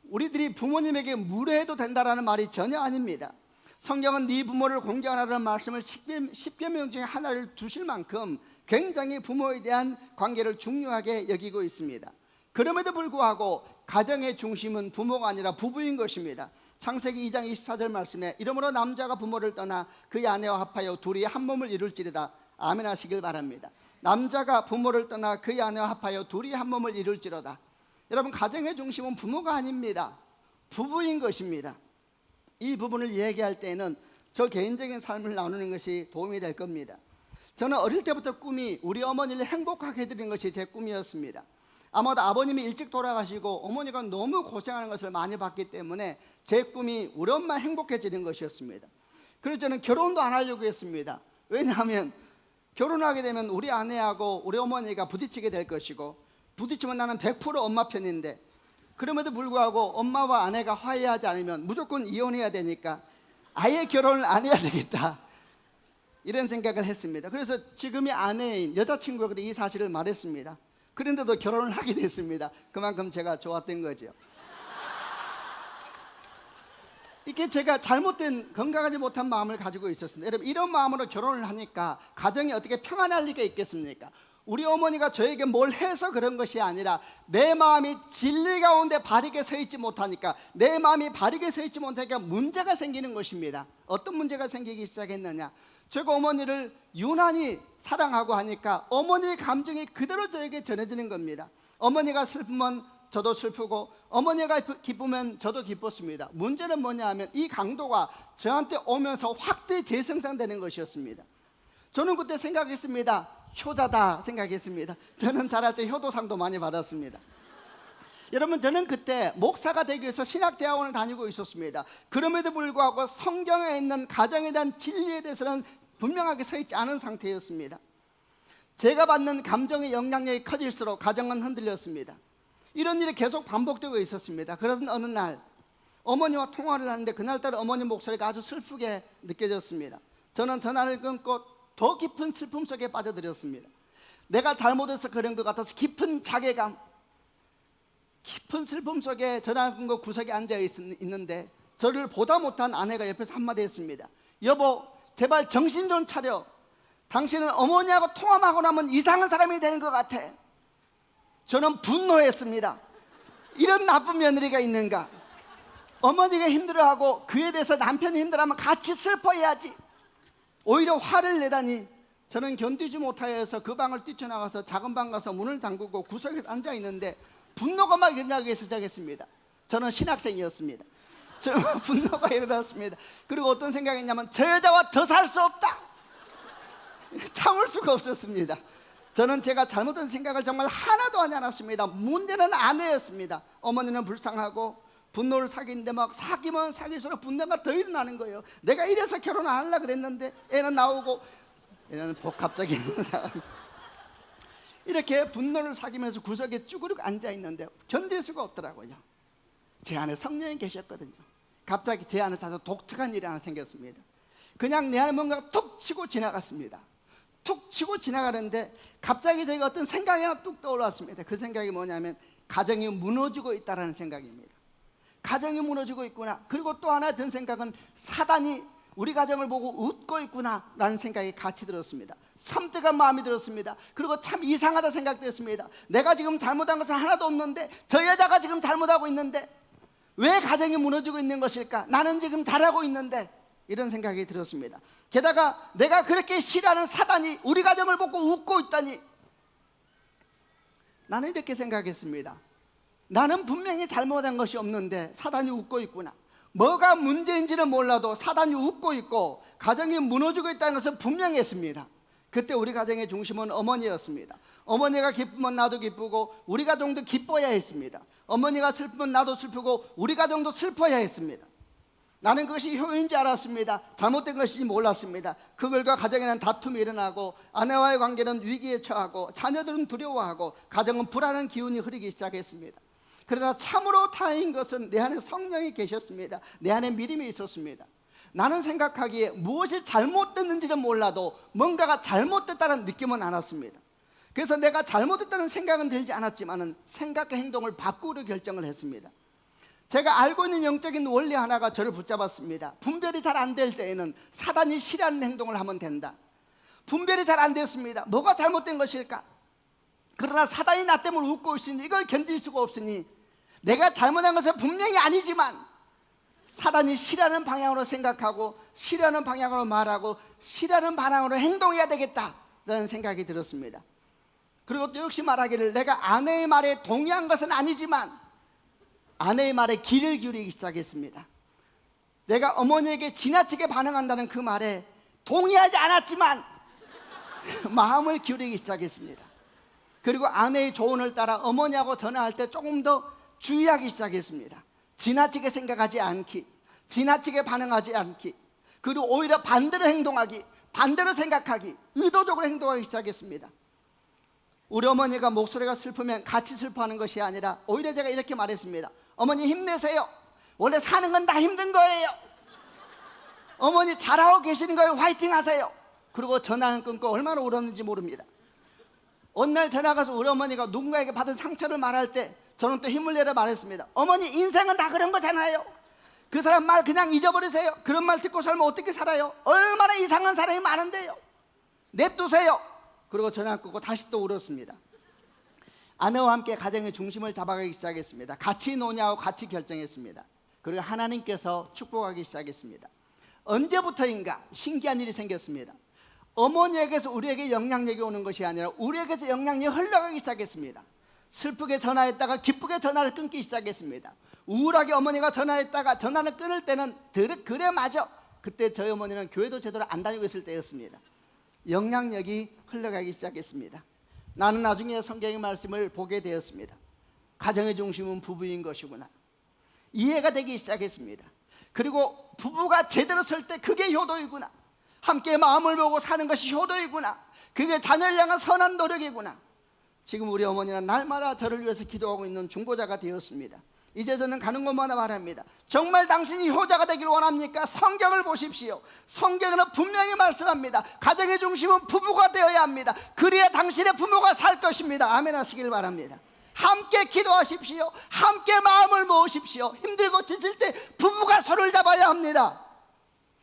우리들이 부모님에게 무례해도 된다라는 말이 전혀 아닙니다. 성경은 네 부모를 공경하라는 말씀을 10계명 중에 하나를 두실 만큼 굉장히 부모에 대한 관계를 중요하게 여기고 있습니다. 그럼에도 불구하고 가정의 중심은 부모가 아니라 부부인 것입니다. 창세기 2장 24절 말씀에 이러므로 남자가 부모를 떠나 그의 아내와 합하여 둘이 한 몸을 이룰지로다. 아멘 하시길 바랍니다. 남자가 부모를 떠나 그의 아내와 합하여 둘이 한 몸을 이룰지로다. 여러분, 가정의 중심은 부모가 아닙니다. 부부인 것입니다. 이 부분을 얘기할 때는 저 개인적인 삶을 나누는 것이 도움이 될 겁니다. 저는 어릴 때부터 꿈이 우리 어머니를 행복하게 해드리는 것이 제 꿈이었습니다. 아마도 아버님이 일찍 돌아가시고 어머니가 너무 고생하는 것을 많이 봤기 때문에 제 꿈이 우리 엄마 행복해지는 것이었습니다. 그래서 저는 결혼도 안 하려고 했습니다. 왜냐하면 결혼하게 되면 우리 아내하고 우리 어머니가 부딪히게 될 것이고, 부딪히면 나는 100% 엄마 편인데, 그럼에도 불구하고 엄마와 아내가 화해하지 않으면 무조건 이혼해야 되니까 아예 결혼을 안 해야 되겠다, 이런 생각을 했습니다. 그래서 지금의 아내인 여자친구에게 이 사실을 말했습니다. 그런데도 결혼을 하게 됐습니다. 그만큼 제가 좋았던 거죠. 이게 제가 잘못된 건강하지 못한 마음을 가지고 있었습니다. 여러분, 이런 마음으로 결혼을 하니까 가정이 어떻게 평안할 리가 있겠습니까? 우리 어머니가 저에게 뭘 해서 그런 것이 아니라 내 마음이 진리 가운데 바르게 서 있지 못하니까, 내 마음이 바르게 서 있지 못하니까 문제가 생기는 것입니다. 어떤 문제가 생기기 시작했느냐, 제가 어머니를 유난히 사랑하고 하니까 어머니의 감정이 그대로 저에게 전해지는 겁니다. 어머니가 슬프면 저도 슬프고, 어머니가 기쁘면 저도 기뻤습니다. 문제는 뭐냐 하면 이 강도가 저한테 오면서 확대 재생산되는 것이었습니다. 저는 그때 생각했습니다. 효자다 생각했습니다. 저는 자랄 때 효도상도 많이 받았습니다. 여러분, 저는 그때 목사가 되기 위해서 신학대학원을 다니고 있었습니다. 그럼에도 불구하고 성경에 있는 가정에 대한 진리에 대해서는 분명하게 서 있지 않은 상태였습니다. 제가 받는 감정의 영향력이 커질수록 가정은 흔들렸습니다. 이런 일이 계속 반복되고 있었습니다. 그러던 어느 날 어머니와 통화를 하는데 그날따라 어머니 목소리가 아주 슬프게 느껴졌습니다. 저는 전화를 끊고 더 깊은 슬픔 속에 빠져들었습니다. 내가 잘못해서 그런 것 같아서 깊은 자괴감, 깊은 슬픔 속에 전화를 끊고 구석에 앉아 있는데 저를 보다 못한 아내가 옆에서 한마디 했습니다. 여보, 제발 정신 좀 차려. 당신은 어머니하고 통화만 하고 나면 이상한 사람이 되는 것 같아. 저는 분노했습니다. 이런 나쁜 며느리가 있는가? 어머니가 힘들어하고 그에 대해서 남편이 힘들어하면 같이 슬퍼해야지. 오히려 화를 내다니. 저는 견디지 못하여서 그 방을 뛰쳐나가서 작은 방 가서 문을 잠그고 구석에서 앉아 있는데 분노가 막 일어나기 시작했습니다. 저는 신학생이었습니다. 저는 분노가 일어났습니다. 그리고 어떤 생각이냐면 저 여자와 더 살 수 없다. 참을 수가 없었습니다. 저는 제가 잘못된 생각을 정말 하나도 하지 않았습니다. 문제는 아내였습니다. 어머니는 불쌍하고 분노를 사귀는데 막 사귀면 사귈수록 분노가 더 일어나는 거예요. 내가 이래서 결혼 안 하려고 그랬는데 애는 나오고, 이런 복합적인 상황. 이렇게 분노를 사귀면서 구석에 쭈그리고 앉아있는데 견딜 수가 없더라고요. 제 안에 성령이 계셨거든요. 갑자기 제 안에 아주 독특한 일이 하나 생겼습니다. 그냥 내 안에 뭔가가 툭 치고 지나갔습니다. 툭 치고 지나가는데 갑자기 제가 어떤 생각이 하나 뚝 떠올랐습니다. 그 생각이 뭐냐면 가정이 무너지고 있다는 생각입니다. 가정이 무너지고 있구나. 그리고 또 하나 든 생각은 사단이 우리 가정을 보고 웃고 있구나 라는 생각이 같이 들었습니다. 섬뜩한 마음이 들었습니다. 그리고 참 이상하다 생각됐습니다. 내가 지금 잘못한 것은 하나도 없는데 저 여자가 지금 잘못하고 있는데 왜 가정이 무너지고 있는 것일까? 나는 지금 잘하고 있는데, 이런 생각이 들었습니다. 게다가 내가 그렇게 싫어하는 사단이 우리 가정을 보고 웃고 있다니. 나는 이렇게 생각했습니다. 나는 분명히 잘못한 것이 없는데 사단이 웃고 있구나. 뭐가 문제인지는 몰라도 사단이 웃고 있고 가정이 무너지고 있다는 것은 분명했습니다. 그때 우리 가정의 중심은 어머니였습니다. 어머니가 기쁘면 나도 기쁘고 우리 가정도 기뻐야 했습니다. 어머니가 슬프면 나도 슬프고 우리 가정도 슬퍼야 했습니다. 나는 그것이 효인지 알았습니다. 잘못된 것인지 몰랐습니다. 그걸과 가정에는 다툼이 일어나고 아내와의 관계는 위기에 처하고 자녀들은 두려워하고 가정은 불안한 기운이 흐르기 시작했습니다. 그러나 참으로 다행인 것은 내 안에 성령이 계셨습니다. 내 안에 믿음이 있었습니다. 나는 생각하기에 무엇이 잘못됐는지는 몰라도 뭔가가 잘못됐다는 느낌은 않았습니다. 그래서 내가 잘못됐다는 생각은 들지 않았지만 생각과 행동을 바꾸려 결정을 했습니다. 제가 알고 있는 영적인 원리 하나가 저를 붙잡았습니다. 분별이 잘 안 될 때에는 사단이 싫어하는 행동을 하면 된다. 분별이 잘 안 됐습니다. 뭐가 잘못된 것일까? 그러나 사단이 나 때문에 웃고 있으니 이걸 견딜 수가 없으니 내가 잘못한 것은 분명히 아니지만 사단이 싫어하는 방향으로 생각하고 싫어하는 방향으로 말하고 싫어하는 방향으로 행동해야 되겠다라는 생각이 들었습니다. 그리고 또 역시 말하기를 내가 아내의 말에 동의한 것은 아니지만 아내의 말에 귀를 기울이기 시작했습니다. 내가 어머니에게 지나치게 반응한다는 그 말에 동의하지 않았지만 마음을 기울이기 시작했습니다. 그리고 아내의 조언을 따라 어머니하고 전화할 때 조금 더 주의하기 시작했습니다. 지나치게 생각하지 않기, 지나치게 반응하지 않기, 그리고 오히려 반대로 행동하기, 반대로 생각하기, 의도적으로 행동하기 시작했습니다. 우리 어머니가 목소리가 슬프면 같이 슬퍼하는 것이 아니라 오히려 제가 이렇게 말했습니다. 어머니 힘내세요. 원래 사는 건 다 힘든 거예요. 어머니 잘하고 계시는 거예요. 화이팅 하세요. 그리고 전화를 끊고 얼마나 울었는지 모릅니다. 어느 날 전화 가서 우리 어머니가 누군가에게 받은 상처를 말할 때 저는 또 힘을 내려 말했습니다. 어머니 인생은 다 그런 거잖아요. 그 사람 말 그냥 잊어버리세요. 그런 말 듣고 살면 어떻게 살아요? 얼마나 이상한 사람이 많은데요. 냅두세요. 그리고 전화 끊고 다시 또 울었습니다. 아내와 함께 가정의 중심을 잡아가기 시작했습니다. 같이 노냐고 같이 결정했습니다. 그리고 하나님께서 축복하기 시작했습니다. 언제부터인가 신기한 일이 생겼습니다. 어머니에게서 우리에게 영향력이 오는 것이 아니라 우리에게서 영향력이 흘러가기 시작했습니다. 슬프게 전화했다가 기쁘게 전화를 끊기 시작했습니다. 우울하게 어머니가 전화했다가 전화를 끊을 때는 그래 맞아. 그때 저희 어머니는 교회도 제대로 안 다니고 있을 때였습니다. 영향력이 흘러가기 시작했습니다. 나는 나중에 성경의 말씀을 보게 되었습니다. 가정의 중심은 부부인 것이구나. 이해가 되기 시작했습니다. 그리고 부부가 제대로 설 때 그게 효도이구나. 함께 마음을 보고 사는 것이 효도이구나. 그게 자녀를 향한 선한 노력이구나. 지금 우리 어머니는 날마다 저를 위해서 기도하고 있는 중보자가 되었습니다. 이제 저는 가는 곳마다 말합니다. 정말 당신이 효자가 되길 원합니까? 성경을 보십시오. 성경은 분명히 말씀합니다. 가정의 중심은 부부가 되어야 합니다. 그래야 당신의 부모가 살 것입니다. 아멘 하시길 바랍니다. 함께 기도하십시오. 함께 마음을 모으십시오. 힘들고 지칠 때 부부가 손을 잡아야 합니다.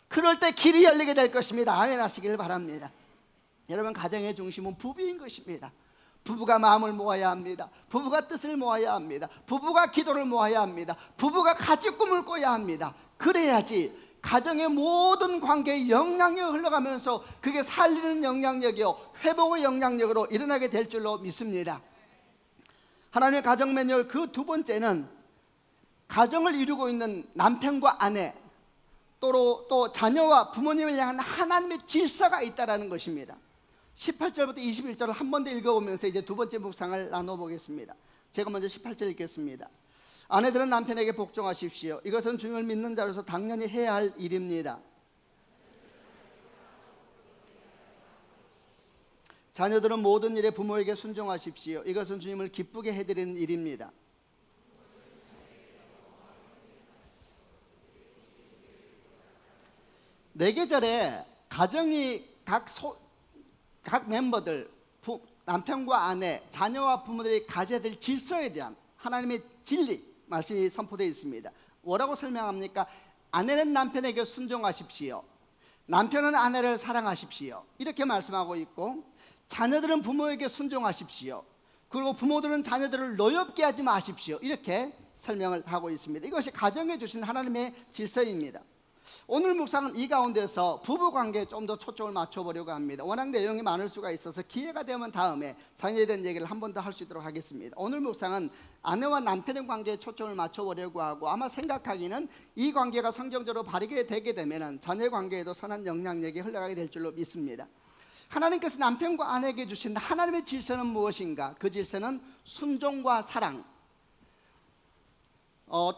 그럴 때 길이 열리게 될 것입니다. 아멘 하시길 바랍니다. 여러분, 가정의 중심은 부부인 것입니다. 부부가 마음을 모아야 합니다. 부부가 뜻을 모아야 합니다. 부부가 기도를 모아야 합니다. 부부가 같이 꿈을 꿔야 합니다. 그래야지 가정의 모든 관계에 영향력이 흘러가면서 그게 살리는 영향력이요 회복의 영향력으로 일어나게 될 줄로 믿습니다. 하나님의 가정 매뉴얼 그 두 번째는 가정을 이루고 있는 남편과 아내 또 자녀와 부모님을 향한 하나님의 질서가 있다는 것입니다. 18절부터 21절을 한 번 더 읽어보면서 이제 두 번째 묵상을 나눠보겠습니다. 제가 먼저 18절 읽겠습니다. 아내들은 남편에게 복종하십시오. 이것은 주님을 믿는 자로서 당연히 해야 할 일입니다. 자녀들은 모든 일에 부모에게 순종하십시오. 이것은 주님을 기쁘게 해드리는 일입니다. 네 계절에 가정이 각 멤버들, 남편과 아내, 자녀와 부모들이 가져야 될 질서에 대한 하나님의 진리 말씀이 선포되어 있습니다. 뭐라고 설명합니까? 아내는 남편에게 순종하십시오. 남편은 아내를 사랑하십시오. 이렇게 말씀하고 있고, 자녀들은 부모에게 순종하십시오. 그리고 부모들은 자녀들을 노엽게 하지 마십시오. 이렇게 설명을 하고 있습니다. 이것이 가정에 주신 하나님의 질서입니다. 오늘 묵상은 이 가운데서 부부관계에 좀 더 초점을 맞춰보려고 합니다. 워낙 내용이 많을 수가 있어서 기회가 되면 다음에 자녀에 대한 얘기를 한 번 더 할 수 있도록 하겠습니다. 오늘 묵상은 아내와 남편의 관계에 초점을 맞춰보려고 하고, 아마 생각하기는 이 관계가 성경적으로 바르게 되게 되면 자녀 관계에도 선한 영향력이 흘러가게 될 줄로 믿습니다. 하나님께서 남편과 아내에게 주신 하나님의 질서는 무엇인가? 그 질서는 순종과 사랑,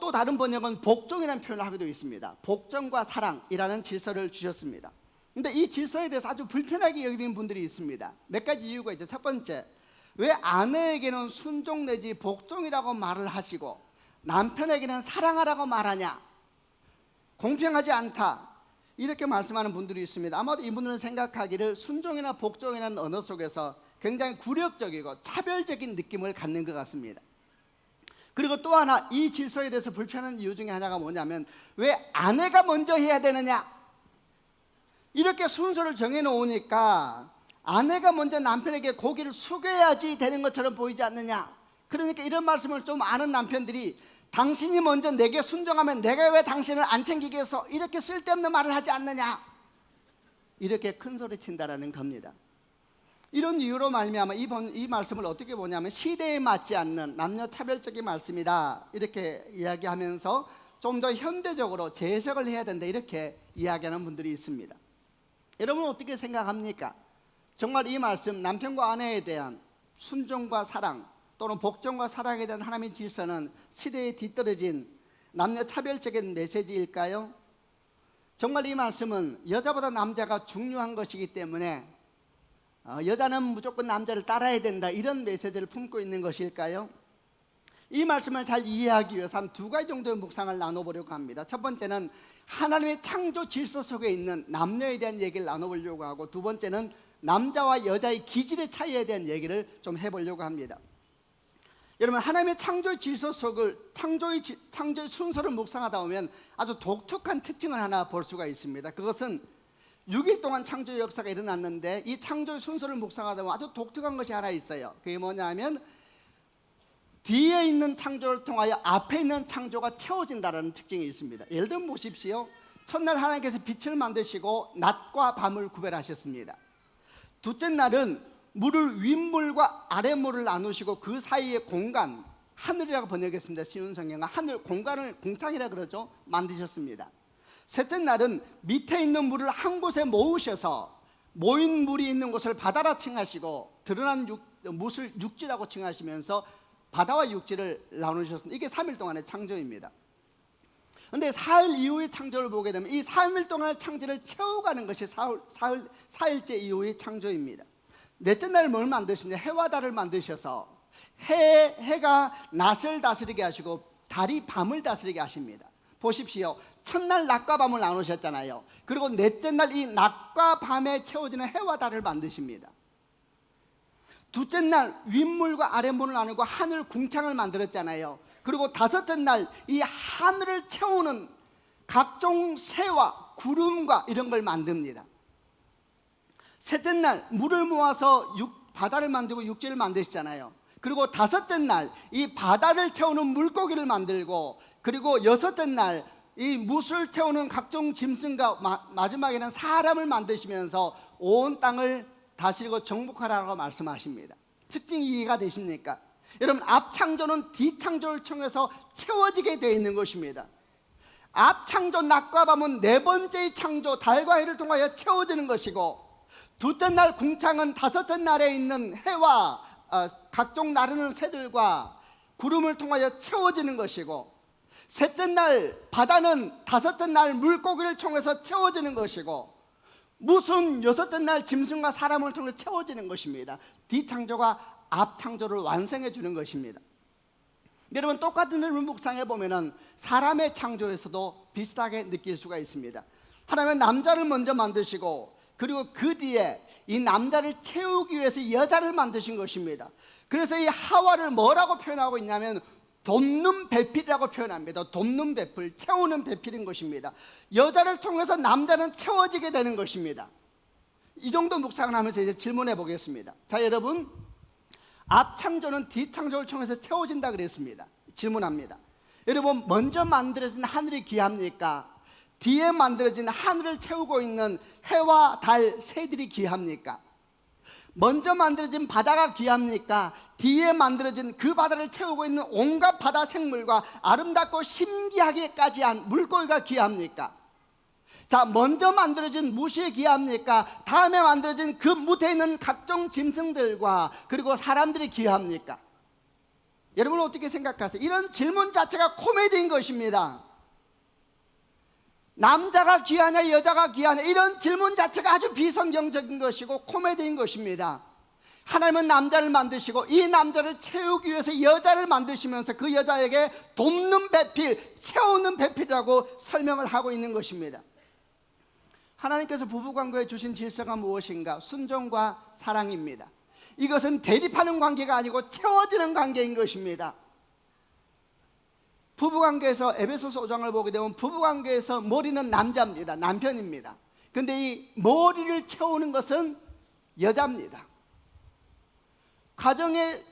또 다른 번역은 복종이라는 표현을 하기도 있습니다. 복종과 사랑이라는 질서를 주셨습니다. 근데 이 질서에 대해서 아주 불편하게 여기는 분들이 있습니다. 몇 가지 이유가 있죠. 첫 번째, 왜 아내에게는 순종 내지 복종이라고 말을 하시고 남편에게는 사랑하라고 말하냐? 공평하지 않다. 이렇게 말씀하는 분들이 있습니다. 아마도 이분들은 생각하기를 순종이나 복종이라는 언어 속에서 굉장히 굴욕적이고 차별적인 느낌을 갖는 것 같습니다. 그리고 또 하나, 이 질서에 대해서 불편한 이유 중에 하나가 뭐냐면, 왜 아내가 먼저 해야 되느냐? 이렇게 순서를 정해놓으니까 아내가 먼저 남편에게 고개를 숙여야지 되는 것처럼 보이지 않느냐? 그러니까 이런 말씀을 좀 아는 남편들이, 당신이 먼저 내게 순종하면 내가 왜 당신을 안 챙기겠어? 이렇게 쓸데없는 말을 하지 않느냐? 이렇게 큰 소리 친다라는 겁니다. 이런 이유로 말미암아 이 말씀을 어떻게 보냐면 시대에 맞지 않는 남녀 차별적인 말씀이다, 이렇게 이야기하면서 좀 더 현대적으로 재해석을 해야 된다, 이렇게 이야기하는 분들이 있습니다. 여러분 어떻게 생각합니까? 정말 이 말씀, 남편과 아내에 대한 순종과 사랑 또는 복종과 사랑에 대한 하나님의 질서는 시대에 뒤떨어진 남녀 차별적인 메시지일까요? 정말 이 말씀은 여자보다 남자가 중요한 것이기 때문에 여자는 무조건 남자를 따라야 된다, 이런 메시지를 품고 있는 것일까요? 이 말씀을 잘 이해하기 위해서 한 두 가지 정도의 묵상을 나눠보려고 합니다. 첫 번째는 하나님의 창조 질서 속에 있는 남녀에 대한 얘기를 나눠보려고 하고, 두 번째는 남자와 여자의 기질의 차이에 대한 얘기를 좀 해보려고 합니다. 여러분, 하나님의 창조의 질서 속을 창조의 순서를 묵상하다 보면 아주 독특한 특징을 하나 볼 수가 있습니다. 그것은 6일 동안 창조의 역사가 일어났는데 이 창조의 순서를 묵상하다 보면 아주 독특한 것이 하나 있어요. 그게 뭐냐면 뒤에 있는 창조를 통하여 앞에 있는 창조가 채워진다는 특징이 있습니다. 예를 들면 보십시오. 첫날 하나님께서 빛을 만드시고 낮과 밤을 구별하셨습니다. 둘째 날은 물을 윗물과 아랫물을 나누시고 그 사이의 공간, 하늘이라고 번역했습니다. 쉬운 성경은 하늘, 공간을 공탕이라 그러죠. 만드셨습니다. 셋째 날은 밑에 있는 물을 한 곳에 모으셔서 모인 물이 있는 곳을 바다라 칭하시고 드러난 물을 육지라고 칭하시면서 바다와 육지를 나누셨습니다. 이게 3일 동안의 창조입니다. 그런데 4일 이후의 창조를 보게 되면 이 3일 동안의 창조를 채워가는 것이 4일째 이후의 창조입니다. 넷째 날 뭘 만드시냐? 해와 달을 만드셔서 해가 낮을 다스리게 하시고 달이 밤을 다스리게 하십니다. 보십시오. 첫날 낮과 밤을 나누셨잖아요. 그리고 넷째 날 이 낮과 밤에 채워지는 해와 달을 만드십니다. 둘째 날 윗물과 아랫물을 나누고 하늘 궁창을 만들었잖아요. 그리고 다섯째 날 이 하늘을 채우는 각종 새와 구름과 이런 걸 만듭니다. 셋째 날 물을 모아서 바다를 만들고 육지를 만드시잖아요. 그리고 다섯째 날 이 바다를 채우는 물고기를 만들고, 그리고 여섯째 날 이 무술 태우는 각종 짐승과 마지막에는 사람을 만드시면서 온 땅을 다스리고 정복하라고 말씀하십니다. 특징이 이해가 되십니까? 여러분, 앞 창조는 뒤 창조를 통해서 채워지게 되어 있는 것입니다. 앞 창조 낮과 밤은 네 번째의 창조 달과 해를 통하여 채워지는 것이고, 둘째 날 궁창은 다섯째 날에 있는 해와 각종 나르는 새들과 구름을 통하여 채워지는 것이고, 셋째 날 바다는 다섯째 날 물고기를 통해서 채워지는 것이고, 무슨 여섯째 날 짐승과 사람을 통해 채워지는 것입니다. 뒤창조가 앞창조를 완성해 주는 것입니다. 여러분, 똑같은 흐름을 묵상해 보면은 사람의 창조에서도 비슷하게 느낄 수가 있습니다. 하나님은 남자를 먼저 만드시고, 그리고 그 뒤에 이 남자를 채우기 위해서 여자를 만드신 것입니다. 그래서 이 하와를 뭐라고 표현하고 있냐면 돕는 배필이라고 표현합니다. 돕는 배필, 채우는 배필인 것입니다. 여자를 통해서 남자는 채워지게 되는 것입니다. 이 정도 묵상을 하면서 이제 질문해 보겠습니다. 자, 여러분, 앞 창조는 뒤 창조를 통해서 채워진다 그랬습니다. 질문합니다. 여러분, 먼저 만들어진 하늘이 귀합니까? 뒤에 만들어진 하늘을 채우고 있는 해와 달, 새들이 귀합니까? 먼저 만들어진 바다가 귀합니까? 뒤에 만들어진 그 바다를 채우고 있는 온갖 바다 생물과 아름답고 신기하게까지 한 물고기가 귀합니까? 자, 먼저 만들어진 무엇이 귀합니까? 다음에 만들어진 그 무대에 있는 각종 짐승들과 그리고 사람들이 귀합니까? 여러분, 어떻게 생각하세요? 이런 질문 자체가 코미디인 것입니다. 남자가 귀하냐 여자가 귀하냐, 이런 질문 자체가 아주 비성경적인 것이고 코미디인 것입니다. 하나님은 남자를 만드시고 이 남자를 채우기 위해서 여자를 만드시면서 그 여자에게 돕는 배필, 채우는 배필이라고 설명을 하고 있는 것입니다. 하나님께서 부부관계에 주신 질서가 무엇인가? 순종과 사랑입니다. 이것은 대립하는 관계가 아니고 채워지는 관계인 것입니다. 부부관계에서 에베소서 5장을 보게 되면 부부관계에서 머리는 남자입니다. 남편입니다. 그런데 이 머리를 채우는 것은 여자입니다. 가정의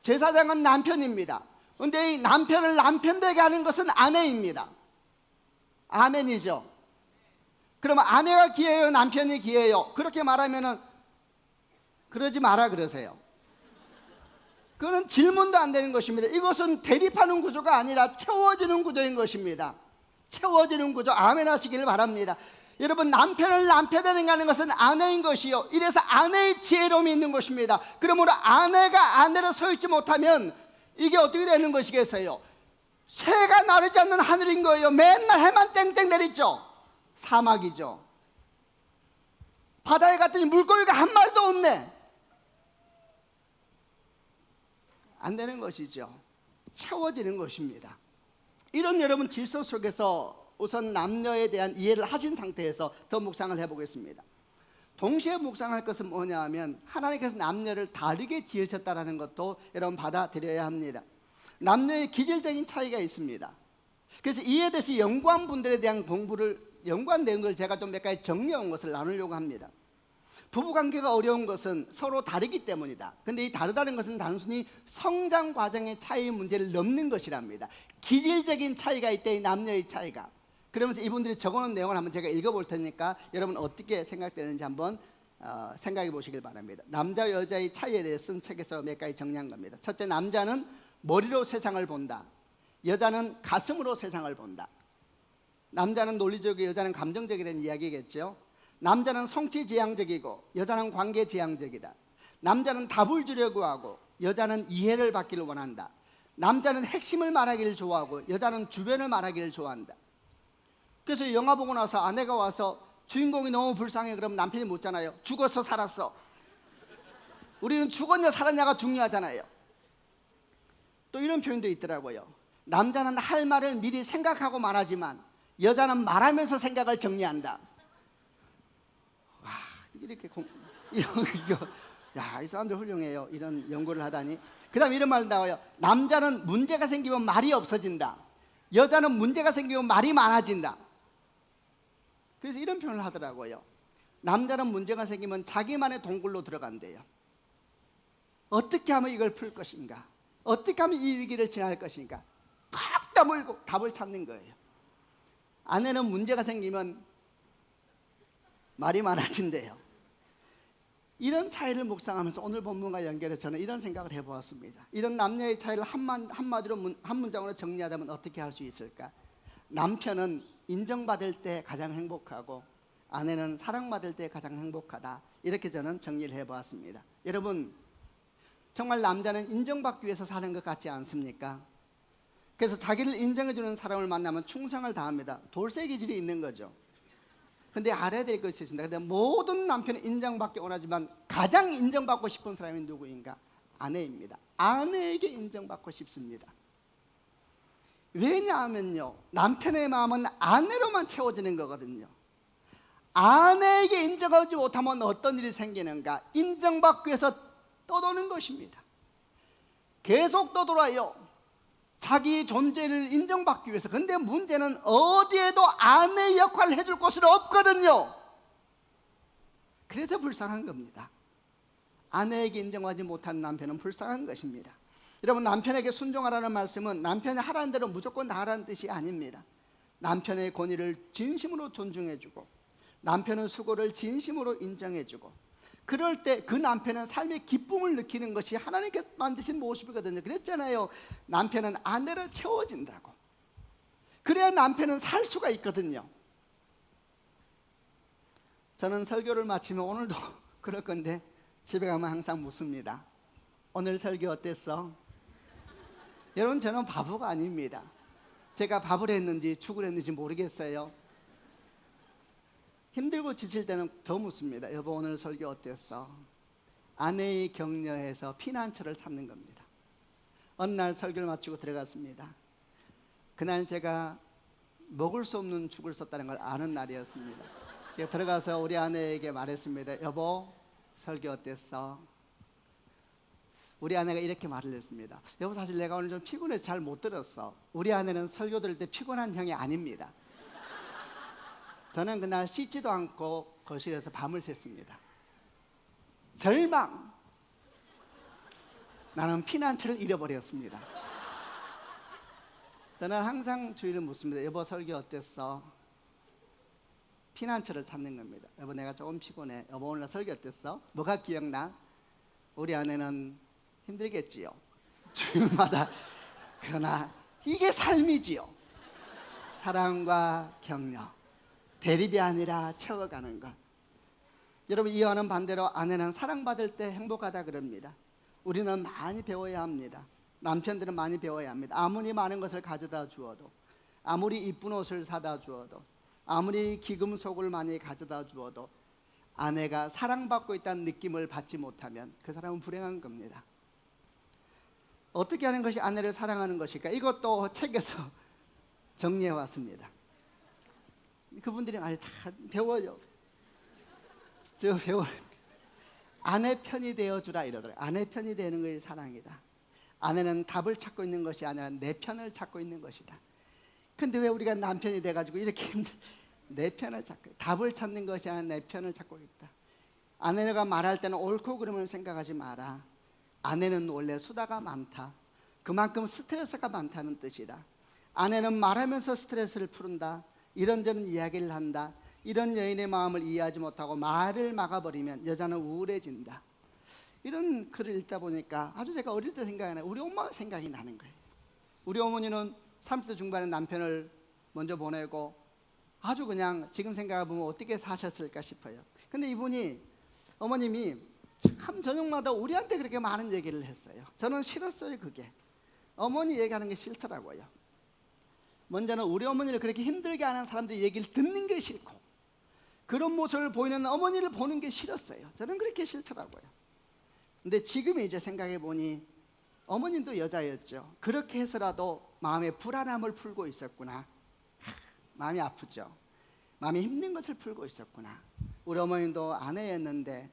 제사장은 남편입니다. 그런데 이 남편을 남편 되게 하는 것은 아내입니다. 아멘이죠. 그러면 아내가 귀해요, 남편이 귀해요? 그렇게 말하면은 그러지 마라 그러세요. 그건 질문도 안 되는 것입니다. 이것은 대립하는 구조가 아니라 채워지는 구조인 것입니다. 채워지는 구조, 아멘 하시기를 바랍니다. 여러분, 남편을 남편 되는 것은 아내인 것이요, 이래서 아내의 지혜로움이 있는 것입니다. 그러므로 아내가 아내로 서 있지 못하면 이게 어떻게 되는 것이겠어요? 새가 나르지 않는 하늘인 거예요. 맨날 해만 땡땡 내리죠. 사막이죠. 바다에 갔더니 물고기가 한 마리도 없네. 안 되는 것이죠. 채워지는 것입니다. 이런 여러분 질서 속에서 우선 남녀에 대한 이해를 하신 상태에서 더 묵상을 해보겠습니다. 동시에 묵상할 것은 뭐냐 하면 하나님께서 남녀를 다르게 지으셨다는 것도 여러분 받아들여야 합니다. 남녀의 기질적인 차이가 있습니다. 그래서 이에 대해서 연구한 분들에 대한 연구한 걸 제가 좀 몇 가지 정리한 것을 나누려고 합니다. 부부관계가 어려운 것은 서로 다르기 때문이다. 근데 이 다르다는 것은 단순히 성장 과정의 차이의 문제를 넘는 것이랍니다. 기질적인 차이가 있대, 이 남녀의 차이가. 그러면서 이분들이 적어놓은 내용을 한번 제가 읽어볼 테니까 여러분 어떻게 생각되는지 한번 생각해 보시길 바랍니다. 남자 여자의 차이에 대해 쓴 책에서 몇 가지 정리한 겁니다. 첫째, 남자는 머리로 세상을 본다. 여자는 가슴으로 세상을 본다. 남자는 논리적이고 여자는 감정적이라는 이야기겠죠. 남자는 성취지향적이고 여자는 관계지향적이다. 남자는 답을 주려고 하고 여자는 이해를 받기를 원한다. 남자는 핵심을 말하기를 좋아하고 여자는 주변을 말하기를 좋아한다. 그래서 영화 보고 나서 아내가 와서 주인공이 너무 불쌍해 그러면 남편이 묻잖아요. 죽었어 살았어? 우리는 죽었냐 살았냐가 중요하잖아요. 또 이런 표현도 있더라고요. 남자는 할 말을 미리 생각하고 말하지만 여자는 말하면서 생각을 정리한다. 와, 이렇게 야, 이 사람들 훌륭해요. 이런 연구를 하다니. 그 다음에 이런 말 나와요. 남자는 문제가 생기면 말이 없어진다. 여자는 문제가 생기면 말이 많아진다. 그래서 이런 표현을 하더라고요. 남자는 문제가 생기면 자기만의 동굴로 들어간대요. 어떻게 하면 이걸 풀 것인가? 어떻게 하면 이 위기를 지나갈 것인가? 팍 다물고 답을 찾는 거예요. 아내는 문제가 생기면 말이 많아진대요. 이런 차이를 묵상하면서 오늘 본문과 연결해서 저는 이런 생각을 해보았습니다. 이런 남녀의 차이를 한마디로 한 문장으로 정리하자면 어떻게 할 수 있을까? 남편은 인정받을 때 가장 행복하고 아내는 사랑받을 때 가장 행복하다. 이렇게 저는 정리를 해보았습니다. 여러분, 정말 남자는 인정받기 위해서 사는 것 같지 않습니까? 그래서 자기를 인정해주는 사람을 만나면 충성을 다합니다. 돌쇠 기질이 있는 거죠. 근데 알아야 될 것이 있습니다. 근데 모든 남편은 인정받기 원하지만 가장 인정받고 싶은 사람이 누구인가? 아내입니다. 아내에게 인정받고 싶습니다. 왜냐하면요, 남편의 마음은 아내로만 채워지는 거거든요. 아내에게 인정하지 못하면 어떤 일이 생기는가? 인정받기 위해서 떠도는 것입니다. 계속 떠돌아요. 자기 존재를 인정받기 위해서. 근데 문제는 어디에도 아내의 역할을 해줄 곳은 없거든요. 그래서 불쌍한 겁니다. 아내에게 인정하지 못한 남편은 불쌍한 것입니다. 여러분, 남편에게 순종하라는 말씀은 남편이 하라는 대로 무조건 다 하라는 뜻이 아닙니다. 남편의 권위를 진심으로 존중해주고 남편의 수고를 진심으로 인정해주고 그럴 때 그 남편은 삶의 기쁨을 느끼는 것이 하나님께서 만드신 모습이거든요. 그랬잖아요. 남편은 아내를 채워진다고. 그래야 남편은 살 수가 있거든요. 저는 설교를 마치면 오늘도 그럴 건데 집에 가면 항상 묻습니다. 오늘 설교 어땠어? 여러분, 저는 바보가 아닙니다. 제가 밥을 했는지 죽을 했는지 모르겠어요. 힘들고 지칠 때는 더 묻습니다. 여보, 오늘 설교 어땠어? 아내의 격려에서 피난처를 찾는 겁니다. 어느 날 설교를 마치고 들어갔습니다. 그날 제가 먹을 수 없는 죽을 썼다는 걸 아는 날이었습니다. 들어가서 우리 아내에게 말했습니다. 여보, 설교 어땠어? 우리 아내가 이렇게 말을 했습니다. 여보, 사실 내가 오늘 좀 피곤해서 잘 못 들었어. 우리 아내는 설교 들을 때 피곤한 형이 아닙니다. 저는 그날 씻지도 않고 거실에서 밤을 샜습니다. 절망. 나는 피난처를 잃어버렸습니다. 저는 항상 주위를 묻습니다. 여보, 설교 어땠어? 피난처를 찾는 겁니다. 여보, 내가 조금 피곤해. 여보, 오늘 설교 어땠어? 뭐가 기억나? 우리 아내는 힘들겠지요. 주일마다. 그러나 이게 삶이지요. 사랑과 격려. 대립이 아니라 채워가는 것. 여러분, 이와는 반대로 아내는 사랑받을 때 행복하다 그럽니다. 우리는 많이 배워야 합니다. 남편들은 많이 배워야 합니다. 아무리 많은 것을 가져다 주어도, 아무리 이쁜 옷을 사다 주어도, 아무리 기금속을 많이 가져다 주어도 아내가 사랑받고 있다는 느낌을 받지 못하면 그 사람은 불행한 겁니다. 어떻게 하는 것이 아내를 사랑하는 것일까? 이것도 책에서 정리해 왔습니다. 그분들이 많이 다 배워요. 저 배우 아내 편이 되어주라 이러더라고요. 아내 편이 되는 것이 사랑이다. 아내는 답을 찾고 있는 것이 아니라 내 편을 찾고 있는 것이다. 근데 왜 우리가 남편이 돼가지고 이렇게 내 편을 찾고, 답을 찾는 것이 아니라 내 편을 찾고 있다. 아내가 말할 때는 옳고 그름을 생각하지 마라. 아내는 원래 수다가 많다. 그만큼 스트레스가 많다는 뜻이다. 아내는 말하면서 스트레스를 푸른다. 이런저런 이야기를 한다. 이런 여인의 마음을 이해하지 못하고 말을 막아버리면 여자는 우울해진다. 이런 글을 읽다 보니까 아주 제가 어릴 때 생각이 나요. 우리 엄마가 생각이 나는 거예요. 우리 어머니는 30대 중반에 남편을 먼저 보내고 아주 그냥 지금 생각해보면 어떻게 사셨을까 싶어요. 근데 이분이, 어머님이 참 저녁마다 우리한테 그렇게 많은 얘기를 했어요. 저는 싫었어요. 그게 어머니 얘기하는 게 싫더라고요. 먼저는 우리 어머니를 그렇게 힘들게 하는 사람들이 얘기를 듣는 게 싫고, 그런 모습을 보이는 어머니를 보는 게 싫었어요. 저는 그렇게 싫더라고요. 근데 지금 이제 생각해 보니 어머님도 여자였죠. 그렇게 해서라도 마음의 불안함을 풀고 있었구나. 마음이 아프죠. 마음이 힘든 것을 풀고 있었구나. 우리 어머님도 아내였는데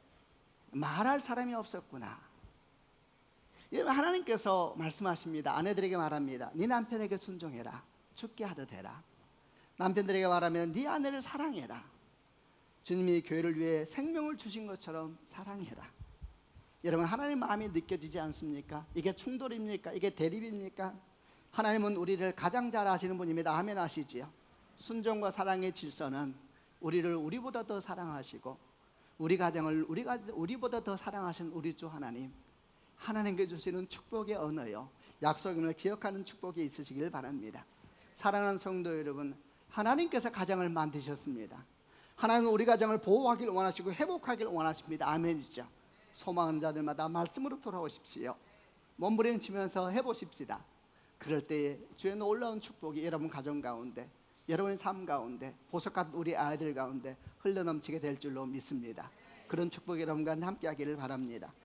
말할 사람이 없었구나. 하나님께서 말씀하십니다. 아내들에게 말합니다. 네 남편에게 순종해라. 죽게 하듯 해라. 남편들에게 말하면 네 아내를 사랑해라. 주님이 교회를 위해 생명을 주신 것처럼 사랑해라. 여러분, 하나님 마음이 느껴지지 않습니까? 이게 충돌입니까? 이게 대립입니까? 하나님은 우리를 가장 잘 아시는 분입니다. 아멘 하시지요? 순종과 사랑의 질서는 우리를 우리보다 더 사랑하시고 우리 가정을 우리보다 더 사랑하시는 우리 주 하나님, 하나님께 주시는 축복의 언어요, 약속임을 기억하는 축복이 있으시길 바랍니다. 사랑하는 성도 여러분, 하나님께서 가정을 만드셨습니다. 하나님은 우리 가정을 보호하기를 원하시고 회복하기를 원하십니다. 아멘이죠? 소망하는 자들마다 말씀으로 돌아오십시오. 몸부림치면서 해보십시다. 그럴 때에 주의 놀라운 축복이 여러분 가정 가운데, 여러분의 삶 가운데, 보석 같은 우리 아이들 가운데 흘러넘치게 될 줄로 믿습니다. 그런 축복이 여러분과 함께 하기를 바랍니다.